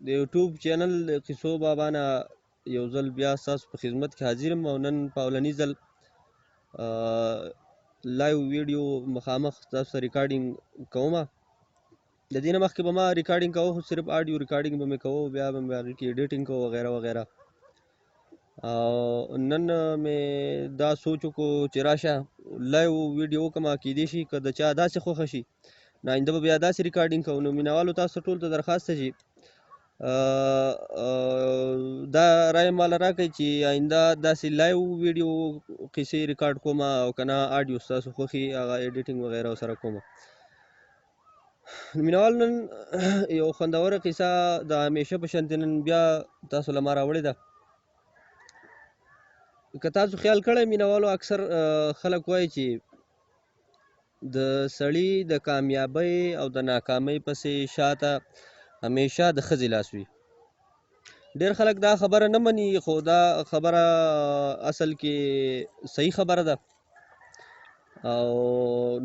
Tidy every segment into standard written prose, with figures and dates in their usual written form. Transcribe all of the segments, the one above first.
د یوټیوب چینل د قصو بابا نه یو ځل بیا ستاسو په خدمت کې حاضر یم او نن په اولني ځل لایو ویډیو مخامخ تاسو ته ریکارډینګ کومه. د دې نه مخکې به ما ریکارډینګ کوه، خو صرف آډیو ریکارډینګ به مې کوه، بیا به مې هغې کې ایډیټینګ کوه وغیره وغیره. او نن مې دا سوچ وکړو چې راشه لایو ویډیو وکړم، کیدای شي که د چا داسې خوښه شي نو آینده به بیا داسې ریکارډینګ کوو. نو مینهوالو تاسو ټول ته درخواست ده چې دا رایه ماله راکړئ چې آینده داسې لایو ویډیو قصې ریکارډ کوم او که نه آډیو ستاسو خوښي هغه ایډیټینګ وغیره ورسره کوم. مینهوالو نن یو خوندوره قصه د همیشه په شانتې نن بیا تاسو له ما راوړې ده. که تاسو خیال کړی مینهوالو، اکثر خلک وایي چې د سړي د کامیابۍ او د ناکامۍ پسې شاته همیشه د ښځې لاس وي. ډېر خلک دا خبره نه مني، خو دا خبره اصل کې صحیح خبره ده. او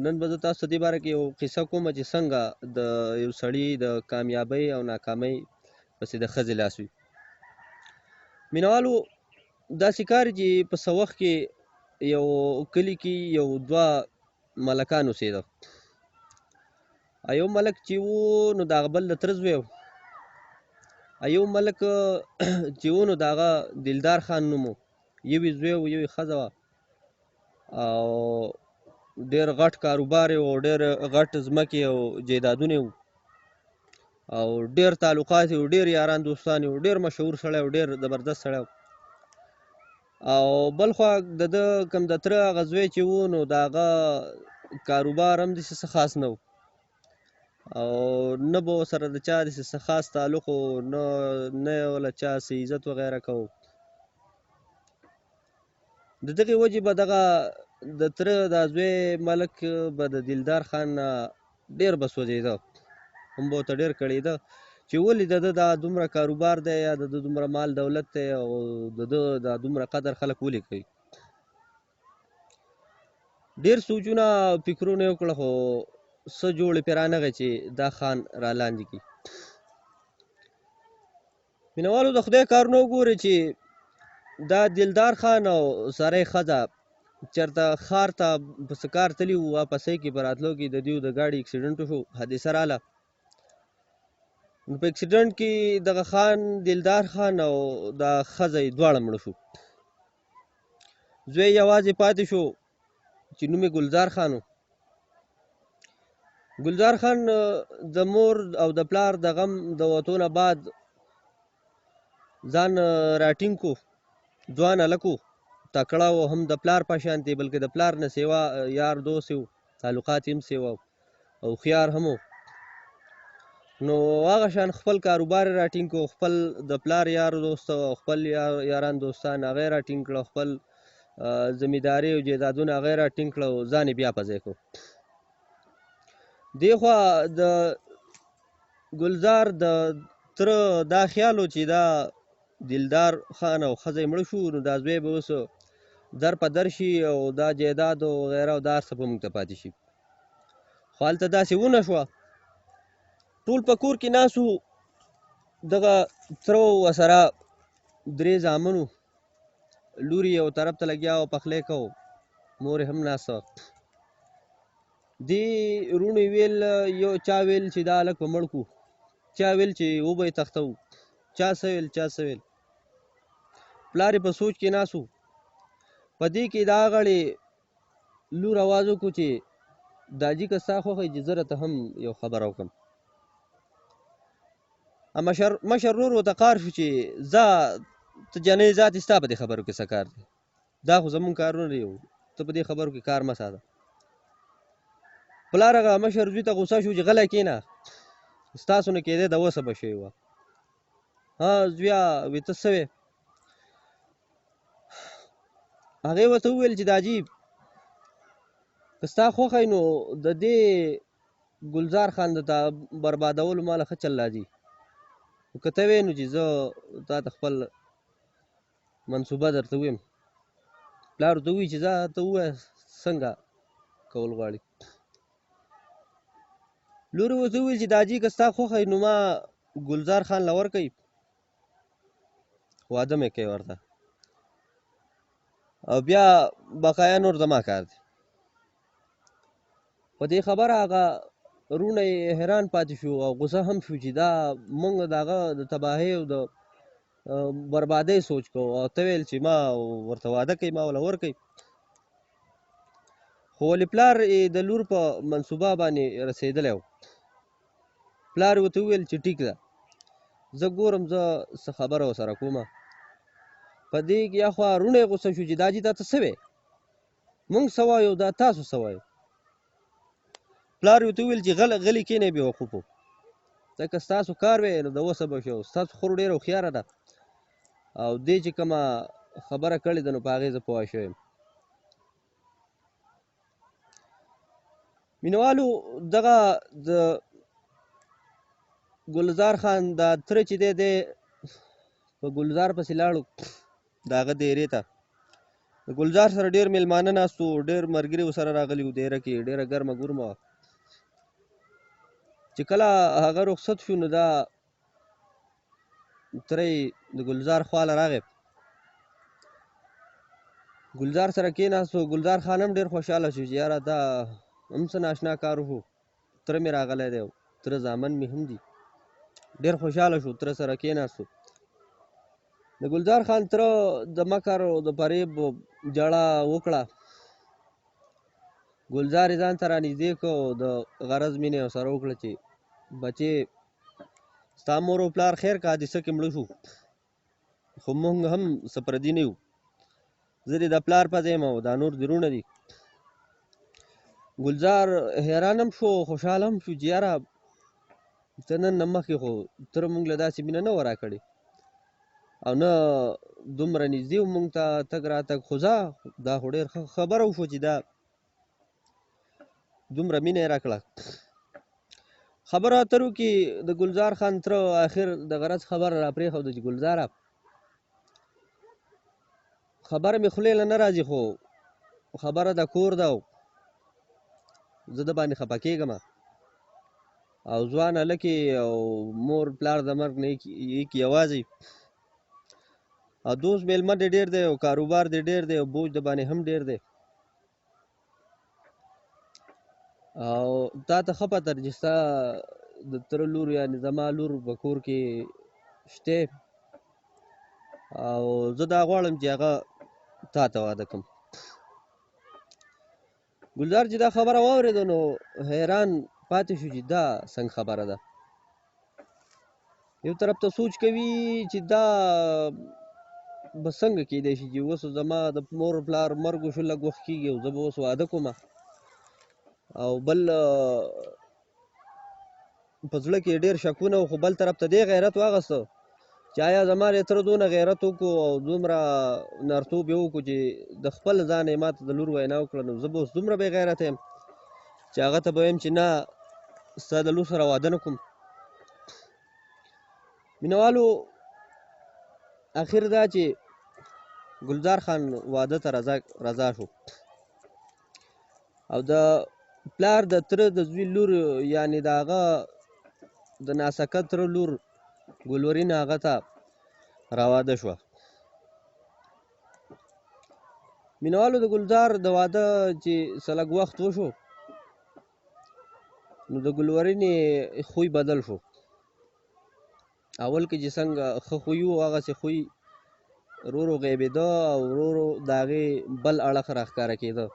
نن به زه تاسو ته دې باره کې یو قصه کوم چې څنګه د یو سړي د کامیابۍ او ناکامۍ پسې د ښځې لاس وي. مینهوالو داسې کار چې په څه وخت کې یو کلي کې یو دوه ملکان اوسېده. یو ملک چې و نو د هغه بل د تره زوی و. یو ملک چې و نو د هغه دلدار خان نوم و. یو یې زوی و، یو یې ښځه وه، او ډېر غټ کاروبار یې و، ډېر غټ ځمکې او جایدادونه یې و، او ډېر تعلقات یې و، ډېر یاران دوستان یې و، ډېر مشهور سړی و، ډېر زبردست سړی و. او بل خوا د ده کوم د تره هغه زوی چې و نو د هغه کاروبار هم داسې څه خاص نه و، او نه به ورسره د چا داسې څه خاص تعلق و، نه یې له چا څه عزت وغیره کوو. د دغې وجې به دغه د تره دا زوی ملک به د دلدار خان نه ډېر به سوځېده، هم به ورته ډېر کړېده چې ولې د ده دا دومره کاروبار دی یا د ده دومره مال دولت دی او د ده دا دومره قدر خلک ولې کوي. ډېر سوچونه او فکرونه یې وکړه، خو څه جوړې پرې رانغی چې دا خان را لاندې کړي. مینهوالو د خدای کارونه وګورئ چې دا دلدار خان او سرۍ ښځه چېرته ښار ته په څه کار تلي وو، واپسۍ کې په راتلو کې د دوی د ګاډي اکسیډنټ وشو، حادثه راغله. نو په اکسیډنټ کې دغه خان دلدار خان او دا ښځه یې دواړه مړه شو. زوی یوازې پاتې شو چې نوم یې ګلزار خان و. ګلزار خان د مور او د پلار د غم د وتو نه بعد ځان راټینګ کو، ځوان هلک و، تکړه و، هم د پلار په شانتې بلکې د پلار نه سیوا یار دوست و، تعلقات یې هم سیوا و او هوښیار هم و. نو هغه شان خپل کاروبار یې راټینګ کړو، خپل د پلار یار دوست او خپل یاران دوستان هغه یې راټینګ کړه، خپل زمینداري او جایدادونه هغه یې راټینګ کړه او ځان یې بیا په ځای کړو. دې خوا د ګلزار د تره دا خیال و چې دا دلدار خان او ښځه یې مړه شو، نو دا زوی به اوس در په در شي او دا جایداد او وغیره او دا هر څه به موږ ته پاتې شي. خو هلته داسې ونه شوه. ټول په کور کې ناست وو، دغه تره ورسره درې زامن وو، لور یې یو طرف ته لګیا وه پخلی کوو، مور یې هم ناسته وه. دې وروڼو یې ویل، یو چا ویل چې دا هلک به مړ کړو، چا ویل چې وبه یې تښتوو، چا څه ویل چا څه ویل. پلار یې په سوچ کې ناست و. په دې کې دا غړې لور اواز وکړو چې داجي که ستا خوښه چې زه راته هم یو خبره وکړم. مشر ورور ورته قار شو چې ځه ته جنۍ ذاتې ستا په دې خبرو کې څه کار دی، دا خو زمونږ کارونه دي، ته په دې خبرو کې کار مه ساته. پلار هغه مشر زوی ته غوسه شو چې غلی کښېنه، ستاسو نه کېدی د وسه به شوې وه. ها زویه وی ته څه وې؟ هغې ورته وویل چې داجي که ستا خوښه وي نو د دې ګلزار خان د بربادولو ماله ښه چل راځي، که ته وې نو چې زه تا ته خپل منصوبه درته ویم. پلار ورته ووایي چې ځه ته ووایه څنګه کول غواړې. لور یې ورته وویل چې داجي که ستا خوښه وي نو ما ګلزار خان له ورکوي، واده مې کوي ورته، او بیا بقایا نور زما کار دی. په دې خبره هغه وروڼه یې حیران پاتې شو او غوسه هم شو چې دا موږ د هغه د تباهۍ او د بربادۍ سوچ کوو او ته ویل چې ما ورته واده کوي، ما وله ورکوي. خو ولې پلار یې د لور په منصوبه باندې رسېدلی و. پلار یې ورته وویل چې ټیک ده، زه ګورم زه څه خبره ورسره کومه. په دې کې یا خوا وروڼه یې غوسه شو چې دا جي دا ته څه وی، موږ څه وایو دا تاسو څه وایو. پلار یې ورته وویل چې غلي کښېنئ بېوقوفو، ځکه ستاسو کار وی نو د وسه به شو، ستاسو خور ډېره هوښیاره ده او دې چې کومه خبره کړې ده نو په هغې زه پوه شوی یم. مینوالو دغه د ګلزار خان دا تره چې دی په ګلزار پسې لاړو د هغه دیرې ته. د ګلزار سره ډېر میلمانه ناست وو، ډېر ملګري ورسره راغلي وو، دیره کې ډېره ګرمه ګرمه وه. چې کله هغه رخصت شو نو دا تره یې د ګلزار خواله راغی، ګلزار سره کېناستو. ګلزار خان هم ډېر خوشحاله شو چې یاره دا هم څه ناشنا کار وشو، تره مې راغلی دی او تره زامن مې هم دي. ډېر خوشحاله شو، تره سره کېناستو. د ګلزار خان تره د مکر او د فریب جړه وکړه. ګلزار یې ځان ته رانږدې کړ او د غرض مینې ورسره وکړه چې بچې ستا مور او پلار خیر که حادثه کې مړه شو، خو موږ هم څه پردي نه یو، زه دې د پلار پزه یم او دا نور دې وروڼه دي. ګلزار حیران هم شو، خوشحاله هم شو چې یاره ته نن نه مخکې خو تره موږ له داسې مینه نه وه راکړې او نه دومره نږدې و موږ ته تګ راتګ، خو ځه دا خو ډېر ښه خبره وشوه چې دا دومره مینه یې راکړه. خبرو اترو کې د ګلزار خان تره آخر د غرض خبره را پرېښوده چې ګلزاره خبره مې خولې له نه راځي، خو خبره د کور ده او زه د باندې خفه کېږم او ځوان هلک او مور پلار د مرګ نه یې یوازې او دوست میلمه دې ډېر دی او کاروبار دې ډېر دی او بوج د باندې هم ډېر دی او تا ته ښه پته ده چې ستا د تره لور یعنې زما لور په کور کې شته او زه دا غواړم چې هغه تا ته واده کړم. ګلزار چې دا خبره واورېده نو حیران پاتې شو چې دا څنګه خبره ده. یو طرف ته سوچ کوي چې دا به څنګه کېدی شي چې اوس زما د مور پلار مرګ وشو، لږ وخت کېږي او زه به اوس واده کوم، او بل په زړه کې ډېر شکونه و، خو بل طرف ته دې غیرت واخیسته چې آیا زما دې تره دونه غیرت وکړو او دومره نرتوب یې وکړو چې د خپل ځان یې ما ته د لور وینا وکړه، نو زه به اوس دومره بې غیرته یم چې هغه ته به ویم چې نه ستا د لور سره واده نه کوم. مینهوالو اخر دا چې ګلزار خان واده ته رضا شو او د پلار د تره د زوی لور یعنې د هغه د ناسکه تره لور ګلورین هغه ته راواده شوه. مینهوالو د ګلزار د واده چې څه لږ وخت وشو نو د ګلورینې خوی بدل شو. اول کې چې څنګه ښه خوی و هغسې خوی ورو ورو غیبېده او ورو ورو د هغې بل اړخ راښکاره کېده.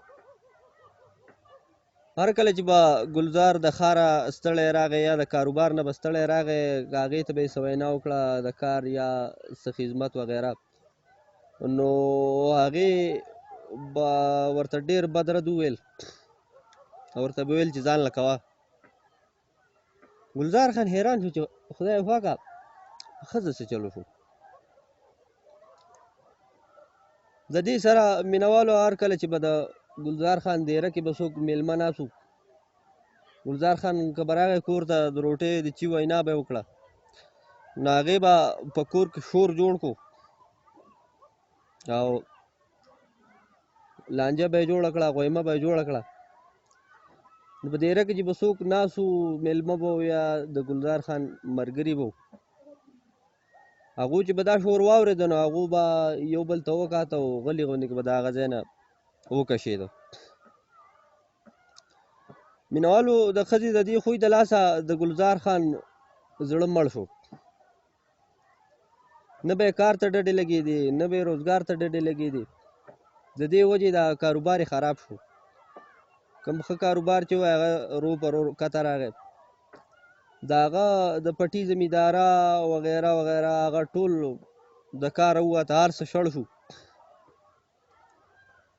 هر کله چې به ګلزار د ښاره ستړی راغی یا د کاروبار نه به ستړی راغی، هغې ته به یې څه وینا وکړه د کار یا څه خدمت وغیره، نو هغې به ورته ډېر بد رد وویل او ورته به ویل چې ځان له کوه. ګلزار خان حیران شو چې خدای پاکه ښځه څه چل وشو. د دې سره مینهوالو هر کله چې به د ګلزار خان دیره کې به څوک میلمه ناست و، ګلزار خان که به راغی کور ته د روټۍ د چي وینا به یې وکړه نو هغې به په کور کې شور جوړ کړو او لانجه به یې جوړه کړه، غویمه به یې جوړه کړه نو په دیره کې چې به څوک ناست وو میلمه به یا د ګلزار خان ملګري به هغو چې به دا شور واورېده نو هغو به یو بل ته وکاته او غلي غوندې به د هغه ځای نه وکشېده. مینهوالو د ښځې د دې خوی د لاسه د ګلزار خان زړه مړ شو. نه به یې کار ته ډډې لګېدې، نه به یې روزګار ته ډډې لګېدې. د دې وجې دا کاروبار یې خراب شو. کوم ښه کاروبار چې وای هغه رو پر رو کته راغی. د هغه د پټي زمینداره وغیره وغیره هغه ټول د کاره ووته، هر څه شړ شو.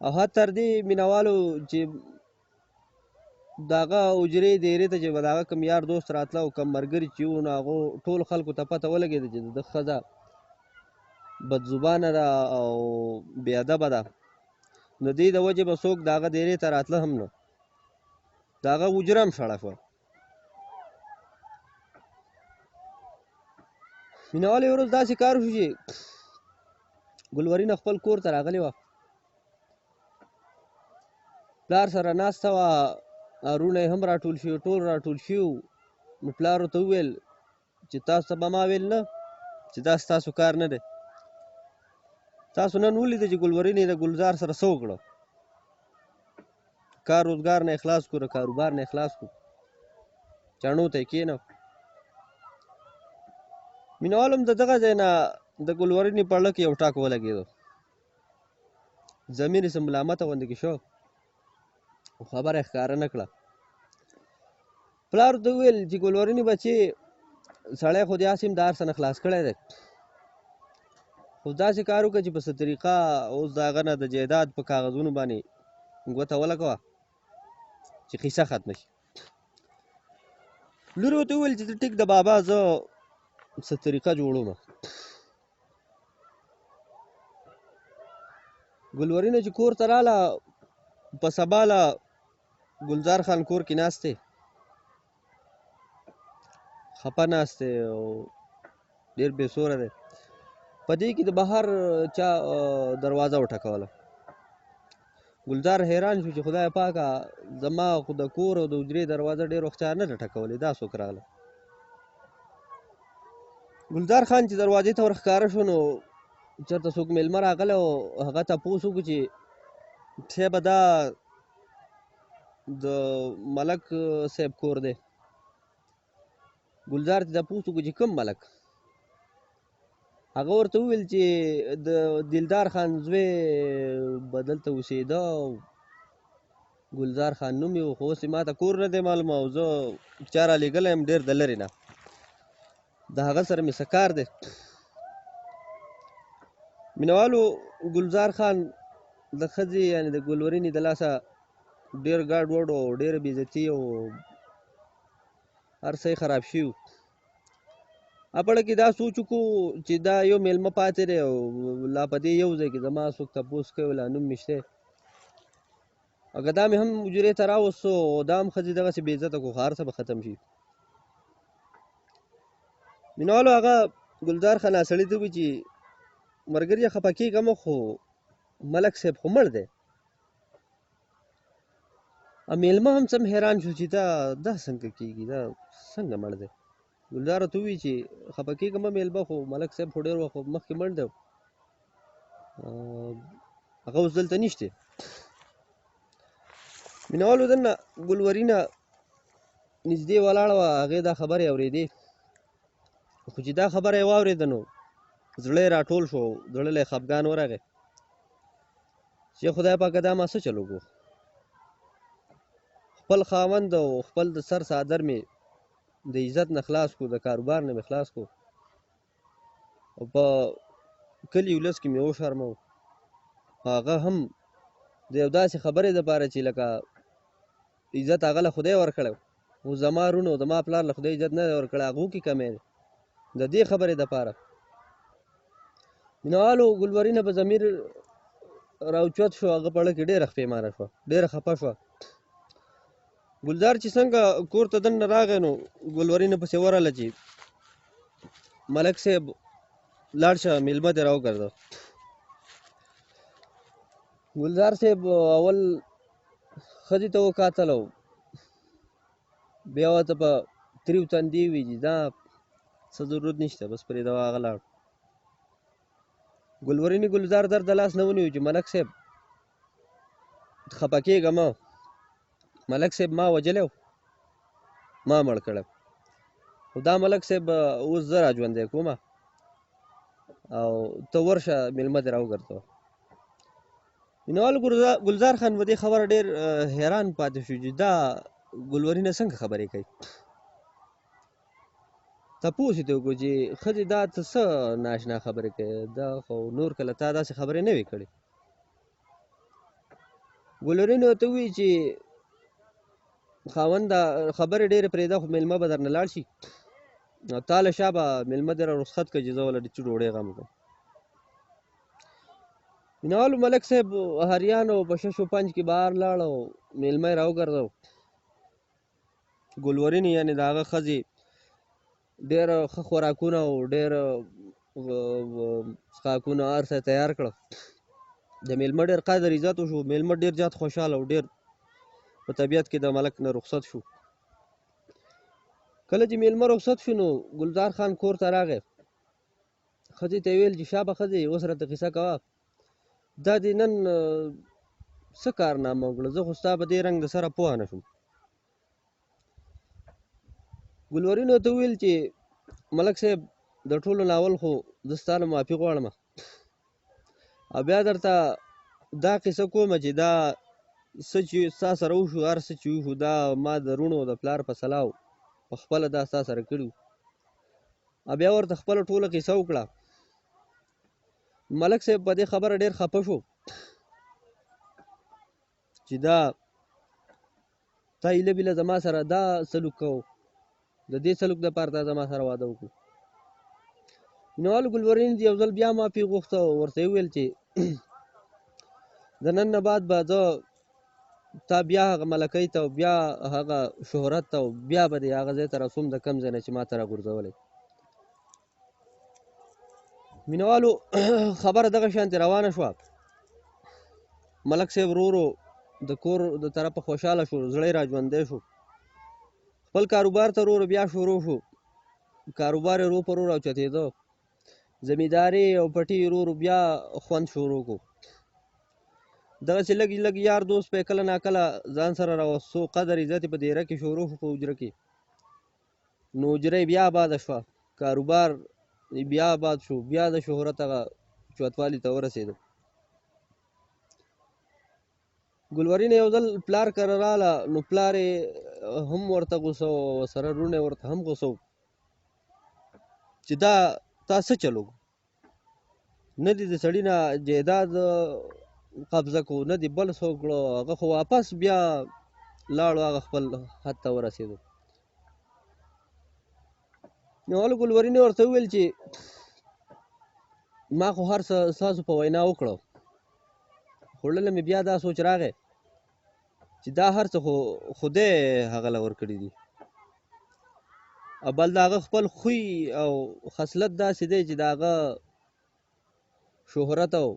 او حد تر دې مینهوالو چې د هغه حجرې دیرې ته چې به د هغه کوم یار دوست راتله او کوم ملګري چې وو نو هغو ټولو خلکو ته پته ولګېده چې د ده ښځه بدزبانه ده او بې ادبه ده. د دې د وجې به څوک د هغه دیرې ته راتله هم نه. د هغه حجره هم شړه شوه. مینهوالو یو ورځ داسې کار وشو چې ګلورینه خپل کور ته راغلې وه. پلار سره ناسته وه، اروڼه یې هم راټول شوي، ټول راټول شوي وو. نو پلار ورته وویل چې تاسو ته به ما ویل نه چې دا ستاسو کار نه دی. تاسو نن ولیده چې ګلورینې د ګلزار سره څه وکړه. کار روزګار نه یې خلاص کړو، د کاروبار نه یې خلاص کړو، چڼو ته یې کېنه. مینهوالو هم د دغه ځای نه د ګلورینې په اړه کې یو ټاک ولګېده. ضمیر یې څه ملامته غوندې کې شو، خو خبره یې ښکاره نه کړه. پلار ورته وویل چې ګلورینې بچې سړی خو دې هسې هم د هر څه نه خلاص کړی دی، خو داسې کار وکړه چې په څه طریقه اوس د هغه نه د جایداد په کاغذونو باندې ګوته ولګوه چې قیصه ختمه شي. لور ورته وویل چې ټیک د بابا زه څه طریقه جوړومه. ګلورینه چې کور ته راله په سباله ګلزار خان کور کې ناست دی، خپه ناست دی او ډېر بې سوره دی. په دې کې د بهر چا دروازه وټکوله. ګلزار حیران شو چې خدای پاکه زما خو د کور او د حجرې دروازه ډېر وخت چا نه ده ټکولې، دا څوک راغله. ګلزار خان چې دروازې ته ورښکاره شو نو چېرته څوک میلمه راغلی او هغه تپوس وکړو چې صاحبه دا د ملک صاحب کور دی. ګلزار ته تپوس وکړو چې کوم ملک؟ هغه ورته وویل چې د دلدار خان زوی به دلته اوسېده او ګلزار خان نوم یې و، خو اوس یې ما ته کور نه دی معلومه او زه چا رالېږلی یم ډېر د لرې نه، د هغه سره مې څه کار دی. مینهوالو ګلزار خان د ښځې یعنې د ګلورینې د لاسه ډېر ګډ وډ او ډېره بېعزتي او هر څه یې خراب شوي وو. اپړه کې دا سوچ وکړو چې دا یو میلمه پاتې دی او لا په دې یو ځای کې زما څوک تپوس کوي لا نوم مې شته، او که دا مې هم حجرې ته راوستو او دا هم ښځې دغسې بې عزته کړو خو هر څه به ختم شي. مینهوالو هغه ګلزار خان هغه سړي ته ووایي چې ملګریه خفه کېږه مه، خو ملک صاحب خو مړ دی. میلمه هم سم حیران شو چې دا څنګه کېږي، دا څنګه مړ دی. ګلزار ورته ووایي چې خفه کېږه مه میلمه، خو ملک صاحب خو ډېر وخت مخکې مړ دی، هغه اوس دلته نشتی. مینهوالو دننه ګلورینه نږدې ولاړه وه، هغې دا خبرې اورېدې، خو چې دا خبره یې واورېده نو زړه یې راټول شو، زړه له یې خفګان ورغی چې خدای پاکه دا ما څه چل وکړو. خپل خاوند او خپل د سر څادر مې د عزت نه خلاص کړو، د کاروبار نه مې خلاص کړو، او په کلي ولس کې مې وشرمو. هغه هم د یو داسې خبرې دپاره چې لکه عزت هغه له خدای ورکړی او زما رونو زما پلار له خدای عزت نه دی ورکړی، هغو کې کمی دی د دې خبرې دپاره. مینهوالو ګلورینه په ضمیر راوچت شو، هغه په اړه کې ډېره پښیمانه شوه، ډېره خفه شوه. ګلزار چې څنګه کور ته دننه راغی نو ګلورینه پسې ورغله چې ملک صاحب لاړ شه میلمه دې راوګرځه. ګلزار صاحب اول ښځې ته وکتل او بیا ورته په تریو تندي وي دا څه ضرورت نشته بس پرې دوا هغه لاړ. ګلورینې ګلزار در د لاس نه ونیو چې ملک صاحب خفه کېږه مه، ملک صاحب ما وجلی و ما مړ کړی، خو دا ملک صاحب اوس زه را ژوندی کومه او ته ورشه مېلمه دې راوګرځوه. مینهوالو ګلزار خان په دې خبره ډېر حیران پاتې شو چې دا ګلورینه څنګه خبرې کوي. تپوس یې ترې وکړو چې ښځې دا ته څه ناشنا خبرې کوې، دا خو نور کله تا داسې خبرې نه وې کړې. ګلورینې ورته ووایي چې خاونده خبرې ډېرې پرېږده خو مېلمه به درنه لاړ شي او تا له شا به مېلمه دې را رخصت کړه چې زه وله چې ډوډۍ غم کړم. مینهوالو ملک صاحب هریانو په شش و پنج کې بهر لاړ او مېلمه یې راوګرځاو. ګلورینې یعنې د هغه ښځې ډېر ښه خوراکونه او ډېر څښاکونه هر څه تیار کړه. د مېلمه ډېر قدر عزت وشو، مېلمه ډېر زیات خوشحاله او ډېر په طبیعت کې د ملک نه رخصت شو. کله چې مېلمه رخصت شو نو ګلزار خان کور ته راغی. ښځې ته یې ویل چې شابه ښځې اوس راته قصه کوه، دا دې نن څه کارنامه وکړه، زه خو ستا په دې رنګ د سره پوه نه شوم. ګلورینې ورته وویل چې ملک صاحب د ټولو ناول خو زه ستا نه معافي غواړم او بیا درته دا قصه کومه چې دا څه چې ستا سره وشو، هر څه چې وشو دا ما د روڼو د پلار په سلاو په خپله دا ستا سره کړي وو. بیا ورته خپله ټوله قصه وکړه. ملک صاحب په دې خبره ډېر خفه شو چې دا تا ایله بیله زما سره دا سلوک کوو، د دې سلوک دپاره تا زما سره واده وکړو. مینهوالو ګلورینې یو ځل بیا معافي غوښته او ورته یې وویل چې د نن نه بعد به زه تا بیا هغه ملکۍ ته او بیا هغه شهرت ته او بیا به دې هغه ځای ته رسوم د کوم ځای نه چې ما ته راغورځولی. مینهوالو خبره دغه شانتې روانه شوه. ملک صاحب ورو ورو د کور د طرفه خوشحاله شو، زړه یې را ژوندی شو، خپل کاروبار ته ورو ورو بیا شروع شو. کاروبار یې ورو په ورو راوچتېده، زمینداري او پټي یې ورو ورو بیا خوند شروع کړو. دغسې لږ لږ یار دوست به یې کله ناکله ځان سره راوستو، قدر عزت یې په دیره کې شروع شو په حجره کې. نو حجره یې بیا آباده شوه، کاروبار بیا آباد شو، بیا د شهرت هغه چوتوالي ته ورسېده. ګلورینه یو ځل پلار کره راله نو پلار یې هم ورته غوسه و او سره وروڼه یې ورته هم غوسه و چې دا تا څه چل وکړو، نه دې د سړي نه جایداد قبضه کړو نه دې بل څه وکړو، هغه خو واپس بیا لاړو هغه خپل حد ته ورسېدو. نو ګلورینې ورته وویل چې ما خو هر څه ستاسو په وینا وکړو، خو له مې بیا دا سوچ راغی چې دا هر څه خو خدای هغه له ورکړي دي او بل د هغه خپل خوی او خصلت داسې دی چې د هغه شهرت او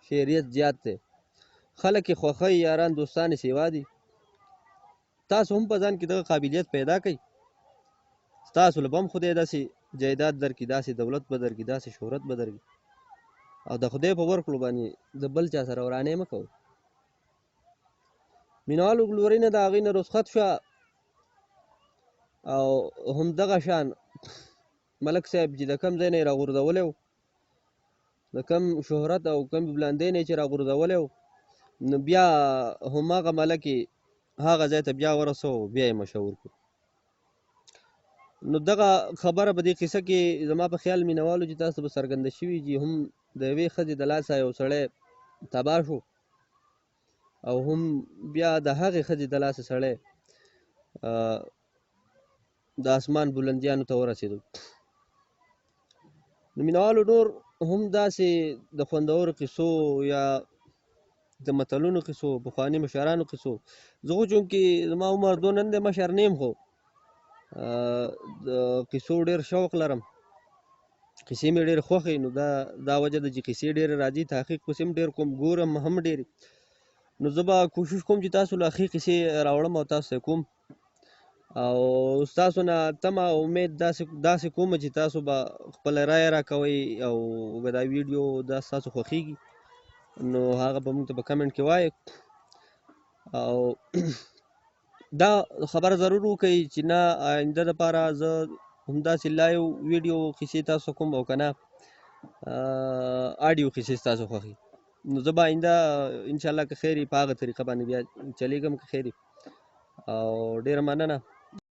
شهریت زیات دی، خلک یې خوښوي، یاران دوستان یې سیوا دي. تاسو هم په ځان کې دغه قابلیت پیدا کړئ، ستاسو له به هم خدای داسې جایداد درکړي، داسې دولت به درکړي، داسې شهرت به درکړي او د خدای په ورکړو باندې د بل چا سره ورانۍ مه کوئ. مینهوالو ګلورینه د هغې نه رخصت شوه او همدغه شان ملک صاحب چې د کوم ځای نه یې راغورځولی و، د کوم شهرت او کوم بلندۍ نه یې چې راغورځولی و، نو بیا هماغه ملک یې هغه ځای ته بیا ورسوه، بیا یې مشهور کړو. نو دغه خبره په دې قصه کې زما په خیال مینهوالو چې تاسو به څرګنده شوي چې هم د یوې ښځې د لاسه یو سړی تباه شو او هم بیا د هغې ښځې د لاسه سړی د اسمان بلندیانو ته ورسېدو. نو مینهوالو نور هم داسې د خوندورو قصو یا د متلونو قصو، پخواني مشرانو قصو، زه خو چونکې زما عمر دونه نه دی مشر نه یم، خو د قصو ډېر شوق لرم، قصې مې ډېرې خوښې، نو دا وجه ده چې قصې ډېرې راځي، تحقیق پسې هم ډېر کوم، ګورم هم ډېرې. نو زه به کوشش کوم چې تاسو له ښې قصې راوړم او تاسو ته کوم او ستاسو نه تمه او امید داسې کوم چې تاسو به خپله رایه راکوئ او که دا ویډیو دا ستاسو خوښیږي نو هغه به موږ ته په کمنټ کې وایي او دا خبره ضرور وکړئ چې نه آینده دپاره زه همداسې لایو ویډیو قصې تاسو کوم او که نه آډیو قصې ستاسو خوښي نو زه به آینده انشاءالله که خیر وي په هغه طریقه باندې بیا چلیږم که خیر وي او ډېره مننه